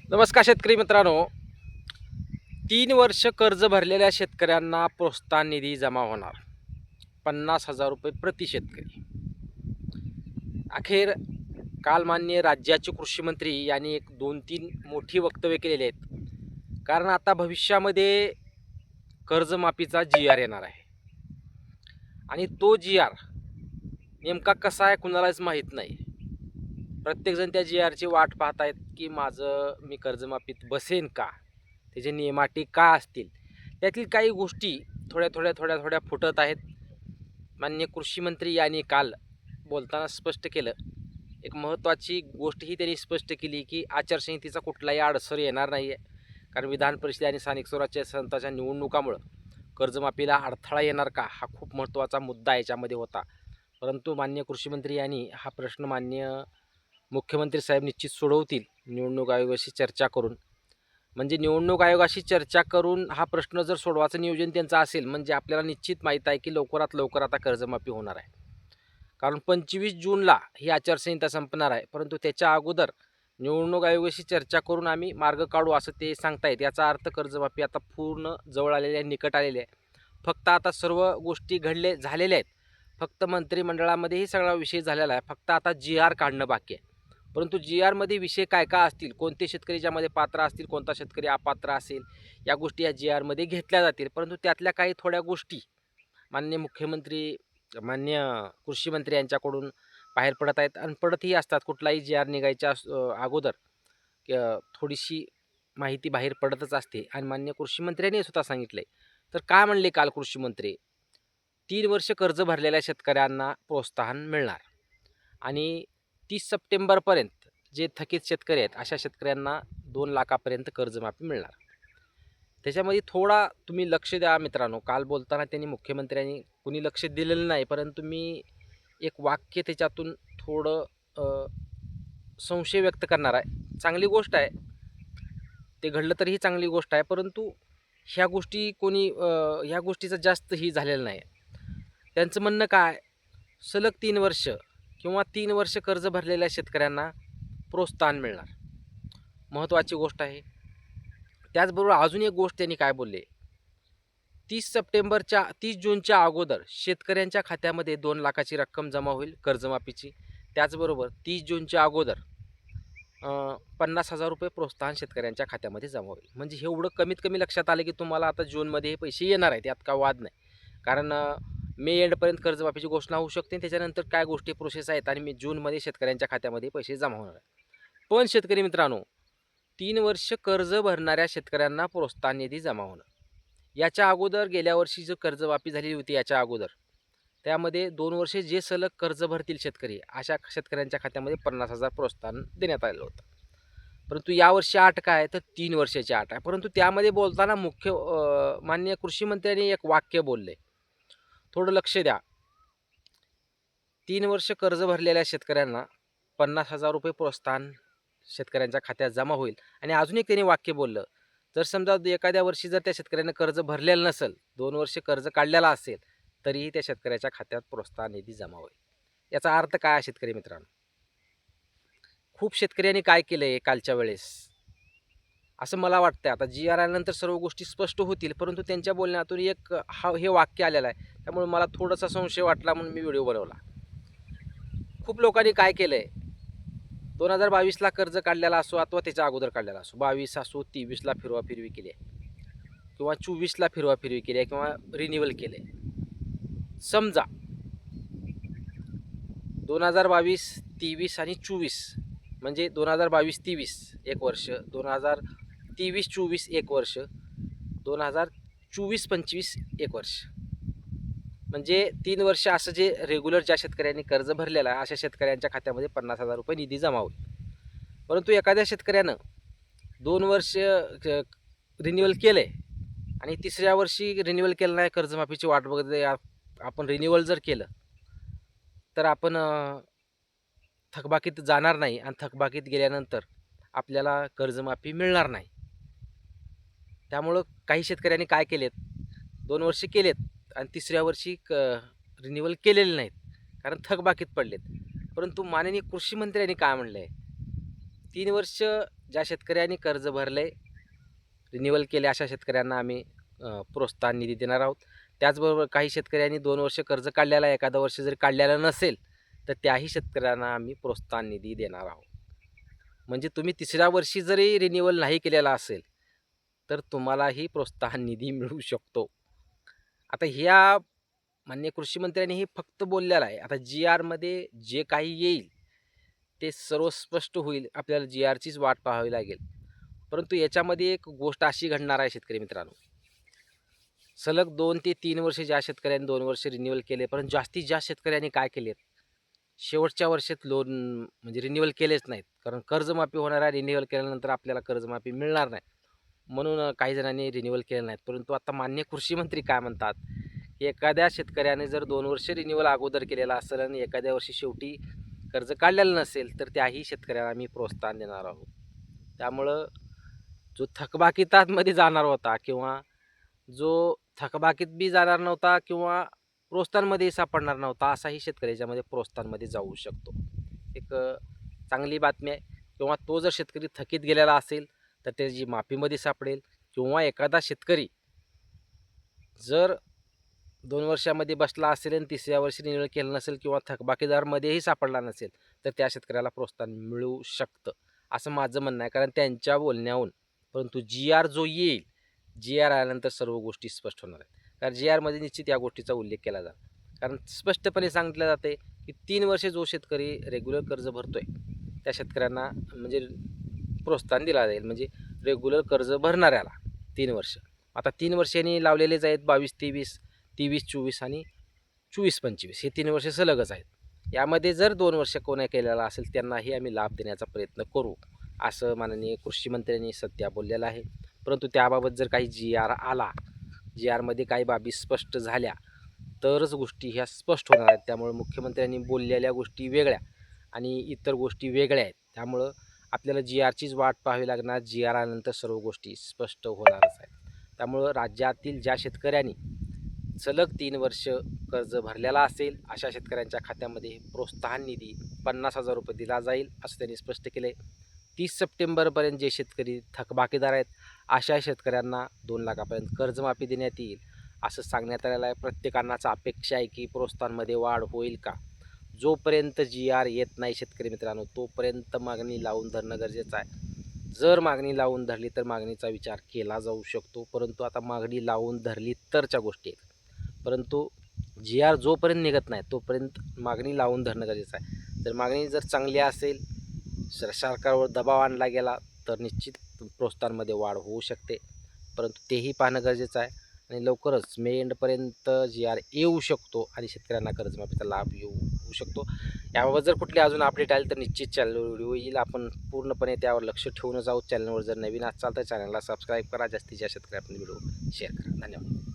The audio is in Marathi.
नमस्कार शेतकरी मित्रांनो. 3 वर्ष कर्ज भरलेल्या शेतकऱ्यांना प्रोत्साहन निधी जमा होणार. 50,000 रुपये प्रति शेतकरी. अखेर काल माननीय राज्याचे कृषी मंत्री यांनी एक 2-3 मोठी वक्तव्य केलेली आहेत. कारण आता भविष्यामध्ये कर्जमाफीचा जी-आर येणार आहे. आणि तो जी-आर नेमका कसा आहे कुणालाच माहीत नाही. प्रत्येकजण त्या जी-आरची वाट पाहत आहेत, की मी कर्जमाफीत बसेन का? त्याचे नियम अटी काय असतील? त्यातील काही गोष्टी थोड्या फुटत आहेत. माननीय कृषी मंत्री यांनी काल बोलताना स्पष्ट केलं. एक महत्त्वाची गोष्टही त्यांनी स्पष्ट केली, की आचारसंहितेचा कुठलाही अडसर येणार नाही आहे. कारण विधान परिषद आणि स्थानिक स्वराज्य संस्थांच्या निवडणुकामुळं कर्जमाफीला अडथळा येणार का? हा खूप महत्त्वाचा मुद्दा याच्यामध्ये होता. परंतु माननीय कृषी मंत्री यांनी हा प्रश्न माननीय मुख्यमंत्री साहेब निश्चित सोडवतील निवडणूक आयोगाशी चर्चा करून. म्हणजे निवडणूक आयोगाशी चर्चा करून हा प्रश्न जर सोडवायचं नियोजन त्यांचं असेल, म्हणजे आपल्याला निश्चित माहीत आहे की लवकरात लवकर आता कर्जमाफी होणार आहे. कारण 25 जूनला ही आचारसंहिता संपणार आहे. परंतु त्याच्या अगोदर निवडणूक आयोगाशी चर्चा करून आम्ही मार्ग काढू असं ते सांगतायत. याचा अर्थ कर्जमाफी आता पूर्ण जवळ आलेली आहे, निकट आलेली आहे. फक्त आता सर्व गोष्टी झालेल्या आहेत. फक्त मंत्रिमंडळामध्येही सगळा विषय झालेला आहे. फक्त आता जी-आर काढणं बाकी आहे. परंतु जी-आरमध्ये विषय काय काय असतील, कोणते शेतकरी ज्यामध्ये पात्र असतील, कोणता शेतकरी अपात्र असेल, या गोष्टी या जी-आरमध्ये घेतल्या जातील. परंतु त्यातल्या काही थोड्या गोष्टी माननीय मुख्यमंत्री, माननीय कृषी मंत्री यांच्याकडून बाहेर पडत आहेत आणि पडतही असतात. कुठलाही जी-आर निघायच्या अगोदर थोडीशी माहिती बाहेर पडतच असते आणि माननीय कृषी मंत्र्यांनी स्वतः सांगितलंय. तर काय म्हणले काल कृषी मंत्री? 3 वर्ष कर्ज भरलेल्या शेतकऱ्यांना प्रोत्साहन मिळणार आणि 30 सप्टेंबरपर्यंत जे थकीत शेतकरी आहेत, अशा शेतकऱ्यांना 2 लाखापर्यंत कर्जमाफी मिळणार. त्याच्यामध्ये थोडा तुम्ही लक्ष द्या मित्रांनो. काल बोलताना त्यांनी मुख्यमंत्र्यांनी कुणी लक्ष दिलेलं नाही, परंतु मी एक वाक्य त्याच्यातून थोडं संशय व्यक्त करणार आहे. चांगली गोष्ट आहे. ते घडलं तर ही चांगली गोष्ट आहे. परंतु ह्या गोष्टी ह्या गोष्टीचा जास्त ही झालेलं नाही. त्यांचं म्हणणं काय? सलग 3 वर्ष किंवा 3 वर्ष कर्ज भरलेल्या शेतकऱ्यांना प्रोत्साहन मिळणार. महत्त्वाची गोष्ट आहे. त्याचबरोबर अजून एक गोष्ट त्यांनी काय बोलले? 30 जूनच्या अगोदर शेतकऱ्यांच्या खात्यामध्ये 2 लाखाची रक्कम जमा होईल कर्जमाफीची. त्याचबरोबर 30 जूनच्या अगोदर 50,000 रुपये प्रोत्साहन शेतकऱ्यांच्या खात्यामध्ये जमा होईल. म्हणजे एवढं कमीत कमी लक्षात आलं, की तुम्हाला आता जूनमध्ये हे पैसे येणार आहेत. यात काय वाद नाही. कारण मे एंडपर्यंत कर्जमाफीची घोषणा होऊ शकते. त्याच्यानंतर काय गोष्टी प्रोसेस आहेत आणि जूनमध्ये शेतकऱ्यांच्या खात्यामध्ये पैसे जमा होणार आहेत. पण शेतकरी मित्रांनो, 3 वर्ष कर्ज भरणाऱ्या शेतकऱ्यांना प्रोत्साहन निधी जमा होणं. याच्या अगोदर गेल्या वर्षी जो कर्जमाफी झालेली होती याच्या अगोदर, त्यामध्ये 2 वर्षे जे सलग कर्ज भरतील शेतकरी, अशा शेतकऱ्यांच्या खात्यामध्ये 50,000 प्रोत्साहन देण्यात आलेलं होतं. परंतु यावर्षी अट काय आहे तर 3 वर्षाची अट आहे. परंतु त्यामध्ये बोलताना माननीय कृषी मंत्र्यांनी एक वाक्य बोलले. थोडं लक्ष द्या. 3 वर्ष कर्ज भरलेल्या शेतकऱ्यांना 50,000 रुपये प्रोत्साहन शेतकऱ्यांच्या खात्यात जमा होईल आणि अजून एक त्यांनी वाक्य बोललं. जर समजा एखाद्या वर्षी जर त्या शेतकऱ्यानं कर्ज भरलेलं नसेल, 2 वर्ष कर्ज काढलेला असेल, तरीही त्या शेतकऱ्याच्या खात्यात प्रोत्साहन निधी जमा होईल. याचा अर्थ काय आहे शेतकरी मित्रांनो? खूप शेतकऱ्यांनी काय केलंय कालच्या वेळेस, असं मला वाटतंय. आता जी-आर आल्यानंतर सर्व गोष्टी स्पष्ट होतील, परंतु त्यांच्या बोलण्यातून हे वाक्य आलेलं आहे. त्यामुळे मला थोडासा संशय वाटला म्हणून मी व्हिडिओ बनवला. खूप लोकांनी काय केलंय, 2022ला कर्ज काढलेला असो अथवा त्याच्या अगोदर काढलेला असो, 22 असो, 23ला फिरवाफिरवी केली आहे किंवा 24ला फिरवाफिरवी केली आहे किंवा रिन्युअल केले. समजा 2022, 23 आणि 24 म्हणजे 2022-23 एक वर्ष, 2023-24 एक वर्ष, 2024-25 एक वर्ष. म्हणजे 3 वर्ष असं जे रेग्युलर ज्या शेतकऱ्यांनी कर्ज भरलेलं आहे, अशा शेतकऱ्यांच्या खात्यामध्ये 50,000 रुपये निधी जमा होईल. परंतु एखाद्या शेतकऱ्यानं 2 वर्ष रिन्युअल केलं आहे आणि तिसऱ्या वर्षी रिन्युअल केलं नाही, कर्जमाफीची वाट बघत आहे. आपण रिन्युअल जर केलं तर आपण थकबाकीत जाणार नाही आणि थकबाकीत गेल्यानंतर आपल्याला कर्जमाफी मिळणार नाही. त्यामुळं काही शेतकऱ्यांनी काय केलेत, 2 वर्ष केलेत आणि तिसऱ्या वर्षी रिन्युअल केलेले नाहीत, कारण थकबाकीत पडलेत. परंतु माननीय कृषी मंत्र्यांनी काय म्हणलं आहे, 3 वर्ष ज्या शेतकऱ्यांनी कर्ज भरले, रिन्युअल केले, अशा शेतकऱ्यांना आम्ही प्रोत्साहन निधी देणार आहोत. त्याचबरोबर काही शेतकऱ्यांनी 2 वर्ष कर्ज काढलेलं आहे, एखादं वर्ष जरी काढलेलं नसेल तर त्याही शेतकऱ्यांना आम्ही प्रोत्साहन निधी देणार आहोत. म्हणजे तुम्ही तिसऱ्या वर्षी जरी रिन्युअल नाही केलेला असेल तर तुम्हालाही प्रोत्साहन निधी मिळू शकतो. आता ह्या माननीय कृषी मंत्र्यांनी हे फक्त बोललेलं आहे. आता जी-आरमध्ये जे काही येईल ते सर्व स्पष्ट होईल. आपल्याला जी-आरचीच वाट पाहावी लागेल. परंतु याच्यामध्ये एक गोष्ट अशी घडणार आहे शेतकरी मित्रांनो, सलग 2 ते 3 वर्ष ज्या शेतकऱ्यांनी 2 वर्ष रिन्युअल केले, परंतु जास्तीत जास्त शेतकऱ्यांनी काय केलेत, शेवटच्या वर्षात लोन म्हणजे रिन्युअल केलेच नाहीत. कारण कर्जमाफी होणार आहे, रिन्युअल केल्यानंतर आपल्याला कर्जमाफी मिळणार नाही. म्हणून काही जणांनी रिन्युअल केलं नाहीत. परंतु आता माननीय कृषी मंत्री काय म्हणतात, की एखाद्या शेतकऱ्याने जर 2 वर्ष रिन्युअल अगोदर केलेला असेल आणि एखाद्या वर्षी शेवटी कर्ज काढलेलं नसेल तर त्याही शेतकऱ्याला आम्ही प्रोत्साहन देणार आहोत. त्यामुळं जो थकबाकीतामध्ये जाणार होता किंवा जो थकबाकीत बी जाणार नव्हता किंवा प्रोत्साहनमध्ये सापडणार नव्हता, असाही शेतकरी याच्यामध्ये प्रोत्साहनमध्ये जाऊ शकतो. एक चांगली बातमी आहे. किंवा तो जर शेतकरी थकीत गेलेला असेल तर त्याची माफीमध्ये सापडेल. किंवा एखादा शेतकरी जर 2 वर्षामध्ये बसला असेल आणि तिसऱ्या वर्षी रिन्युअल केलं नसेल किंवा थकबाकीदारमध्येही सापडला नसेल तर त्या शेतकऱ्याला प्रोत्साहन मिळू शकतं, असं माझं म्हणणं आहे. कारण त्यांच्या बोलण्याहून. परंतु जी-आर जो येईल, जी-आर आल्यानंतर सर्व गोष्टी स्पष्ट होणार आहेत. कारण जी-आरमध्ये निश्चित या गोष्टीचा उल्लेख केला जाईल. कारण स्पष्टपणे सांगितलं जाते की 3 वर्षे जो शेतकरी रेग्युलर कर्ज भरतोय त्या शेतकऱ्यांना म्हणजे प्रोत्साहन दिला जाईल. म्हणजे रेग्युलर कर्ज भरणाऱ्याला 3 वर्ष. आता 3 वर्षांनी लावलेलेच आहेत 22-23, 23-24 आणि 24-25 हे 3 वर्ष सलगच आहेत. यामध्ये जर 2 वर्ष कोणी केलेला असेल त्यांनाही आम्ही लाभ देण्याचा प्रयत्न करू, असं माननीय कृषी मंत्र्यांनी सध्या बोललेलं आहे. परंतु त्याबाबत जर काही जी-आर आला, जी-आरमध्ये काही बाबी स्पष्ट झाल्या तरच गोष्टी ह्या स्पष्ट होणार आहेत. त्यामुळे मुख्यमंत्र्यांनी बोललेल्या गोष्टी वेगळ्या आणि इतर गोष्टी वेगळ्या आहेत. त्यामुळं आपल्याला जी-आरचीच वाट पाहावी लागणार. जी-आर आल्यानंतर सर्व गोष्टी स्पष्ट होणारच आहेत. त्यामुळं राज्यातील ज्या शेतकऱ्यांनी सलग 3 वर्ष कर्ज भरलेला असेल अशा शेतकऱ्यांच्या खात्यामध्ये प्रोत्साहन निधी ₹50,000 दिला जाईल, असं त्यांनी स्पष्ट केलं आहे. 30 सप्टेंबरपर्यंत जे शेतकरी थकबाकीदार आहेत अशा शेतकऱ्यांना 2 लाखापर्यंत कर्जमाफी देण्यात येईल, असं सांगण्यात आलेलं आहे. प्रत्येकांनाच अपेक्षा आहे की प्रोत्साहनमध्ये वाढ होईल का? जोपर्यंत जी-आर येत नाही शेतकरी मित्रांनो, तोपर्यंत मागणी लावून धरणं गरजेचं आहे. जर मागणी लावून धरली तर मागणीचा विचार केला जाऊ शकतो. परंतु आता मागणी लावून धरली तरच्या गोष्टी आहेत. परंतु जी-आर जोपर्यंत निघत नाही तोपर्यंत मागणी लावून धरणं गरजेचं आहे. जर मागणी जर चांगली असेल, सरकारवर दबाव आणला गेला तर निश्चित प्रोत्साहनमध्ये वाढ होऊ शकते. परंतु तेही पाहणं गरजेचं आहे आणि लवकरच मे एंडपर्यंत जी-आर येऊ शकतो आणि शेतकऱ्यांना कर्जमाफीचा लाभ होऊ शकतो. याबाबत जर कुठली अजून अपडेट आली तर निश्चित चॅनलवर व्हिडिओ येईल. आपण पूर्णपणे त्यावर लक्ष ठेवूनच आहोत. चॅनलवर जर नवीन असाल तर चॅनलला सबस्क्राईब करा. जास्तीत जास्त शेतकऱ्यांपर्यंत व्हिडिओ शेअर करा. धन्यवाद.